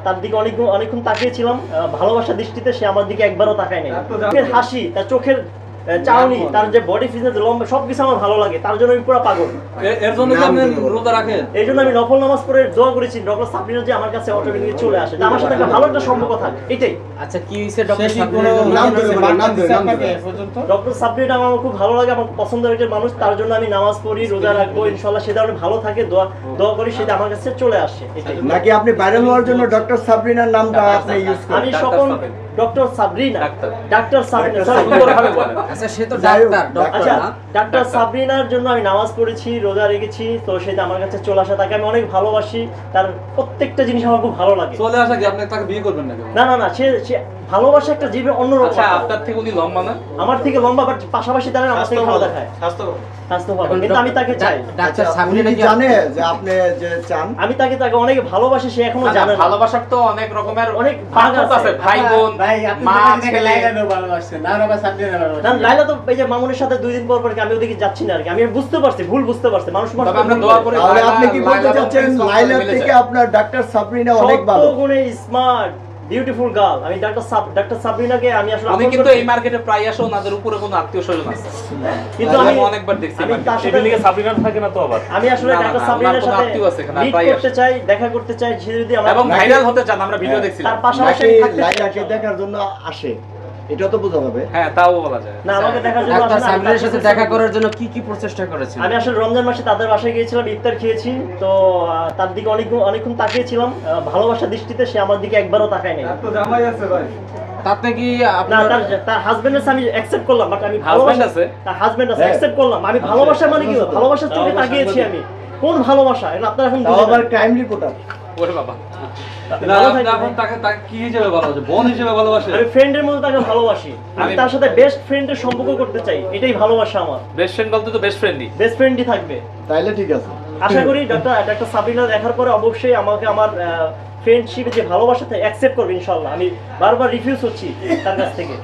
তার দিকে অনেকক্ষণ তাকিয়েছিলাম ভালোবাসার দৃষ্টিতে। সে আমার দিকে একবারও তাকায় নাই। চোখের হাসি, তার চোখের চাউনি, তার যে বডি ফিটনেস, লম্বা, সবকিছু আমার ভালো লাগে। তার জন্য আমি পুরো পাগল। এর জন্য কি আপনি রোজা রাখেন? এই জন্য আমি নফল নামাজ পড়ে দোয়া করেছি ডক্টর সাবরিনা যে আমার কাছে অটোমেটিক্যালি চলে আসে, আমার সাথে একটা ভালো একটা সম্পর্ক থাকে। এটাই। আচ্ছা, কি হইছে ডক্টর সাবরিনার ডক্টর সাবরিনা আমার খুব ভালো লাগে, আমার পছন্দের একজন মানুষ। তার জন্য আমি নামাজ পড়ি, রোজা রাখবো, ইনশাআল্লাহ সে ধরনের ভালো থাকে, দোয়া করি, সেটা আমার কাছে চলে আসে। এটাই। নাকি আপনি ভাইরাল হওয়ার জন্য ডক্টর সাবরিনার নামটা আপনি ইউজ করেন? আমি সকল ডক্টর সাবরিনা, ডাক্তার সাবরিনা, আচ্ছা সে তো ডাক্তার, আচ্ছা ডাক্তার সাবরিনার জন্য আমি নামাজ পড়েছি, রোজা রেখেছি, তো সেটা আমার কাছে চলে আসা, তাকে আমি অনেক ভালোবাসি। তার প্রত্যেকটা জিনিস আমার খুব ভালো লাগে। চলে আসা কি আপনি তাকে বিয়ে করবেন নাকি? না, সে ভালোবাসা একটা জীবে অন্যরকম। আচ্ছা, আপনার থেকে উনি লম্বা না? আমার থেকে লম্বা, বাট পাশাপাশি তারা আমার থেকে ভালো দেখায়। স্বাস্থ্য ভালো, কিন্তু আমি তাকে চাই। ডাক্তার সাবরিনা কি জানে যে আপনি যে চান? আমি তাকে অনেক ভালোবাসি, সে এখনো জানে না। ভালোবাসার তো অনেক রকমের অনেক ভাগ আছে, ভাই বোন, মা, ছেলে। না, লাইলা তো এই যে মামুনের সাথে 2 দিন পর আমি ওদিকে যাচ্ছি না আর কি। আমি বুঝতে পারছি, ভুল বুঝতে পারছি। মানুষ তবে আমরা দোয়া করি তাহলে আপনি কি বলতে চাচ্ছেন লাইলা থেকে আপনার ডাক্তার সাবরিনা অনেক ভালো? সব গুণে স্মার্ট, বিউটিফুল গার্ল। আমি ডাক্তার সাবরিনাকে আমি আসলে উনি কিন্তু এই মার্কেটে প্রায় আসে, ওনাদের উপরে কোনো আত্মীয়-স্বজন আছে। কিন্তু আমি অনেকবার দেখছি। আমি তার সাথে এদিকে সাবরিনা থাকে না তো আবার। আমি আসলে না, ডাক্তার না, সাবরিনার ওনার কোনো সাথে আত্মীয় আছে এখানে, মিট প্রায় করতে চাই, দেখা করতে চাই। সে যদি আমার এবং ভাইরাল হতে চান, আমরা ভিডিও দেখছিলাম। তার পাশাপাশি নাকি থাকতে চাই। লাইলাকে দেখার জন্য আসে, এটা তো বোঝা যাবে। হ্যাঁ, তাও বলা যায়। না, আমাকে দেখার জন্য ডাক্তার আসলে আমি সাবরিনার সাথে তার দেখা করার জন্য কি প্রচেষ্টা করেছেন? আমি আসলে রমজান মাসে তাদের বাসায় গিয়েছিলাম, ইফতার খেয়েছি। তো তার দিকে অনেকক্ষণ তাকিয়েছিলাম ভালোবাসার দৃষ্টিতে। সে আমার দিকে একবারও তাকায় নাই। তাতে কি না, আপনার তার হাজবেন্ড আছে, আমি অ্যাকসেপ্ট করলাম, বাট আমি হাজবেন্ড আছে? তার হাজবেন্ড আছে, অ্যাকসেপ্ট করলাম। আমি ভালোবাসা মানে কি, ভালোবাসার চোখে তাকিয়েছি আমি। কোন ভালোবাসা এটা আপনারা এখন তাও বুঝবেন। আবার ক্রাইম রিপোর্টার। ওরে বাবা। না, আপনি এখন তাকে কি হিসেবে ভালোবাসেন? বোন হিসেবে ভালোবাসেন? আমি ফ্রেন্ডের মতো তাকে ভালোবাসি। আমি তার সাথে বেস্ট ফ্রেন্ডের সম্পর্ক করতে চাই। এটাই ভালোবাসা আমার। বেস্ট ফ্রেন্ড বলতে তো বেস্ট ফ্রেন্ডই। বেস্ট ফ্রেন্ডই থাকবে। তাইলে ঠিক আছে। আশা করি ডাক্তার সাবরিনা দেখার পরে অবশ্যই আমাকে আমার ফ্রেন্ডশিপে যে ভালোবাসা অ্যাকসেপ্ট করবে ইনশাআল্লাহ। আমি বারবার রিফিউজ হচ্ছি তার কাছ থেকে।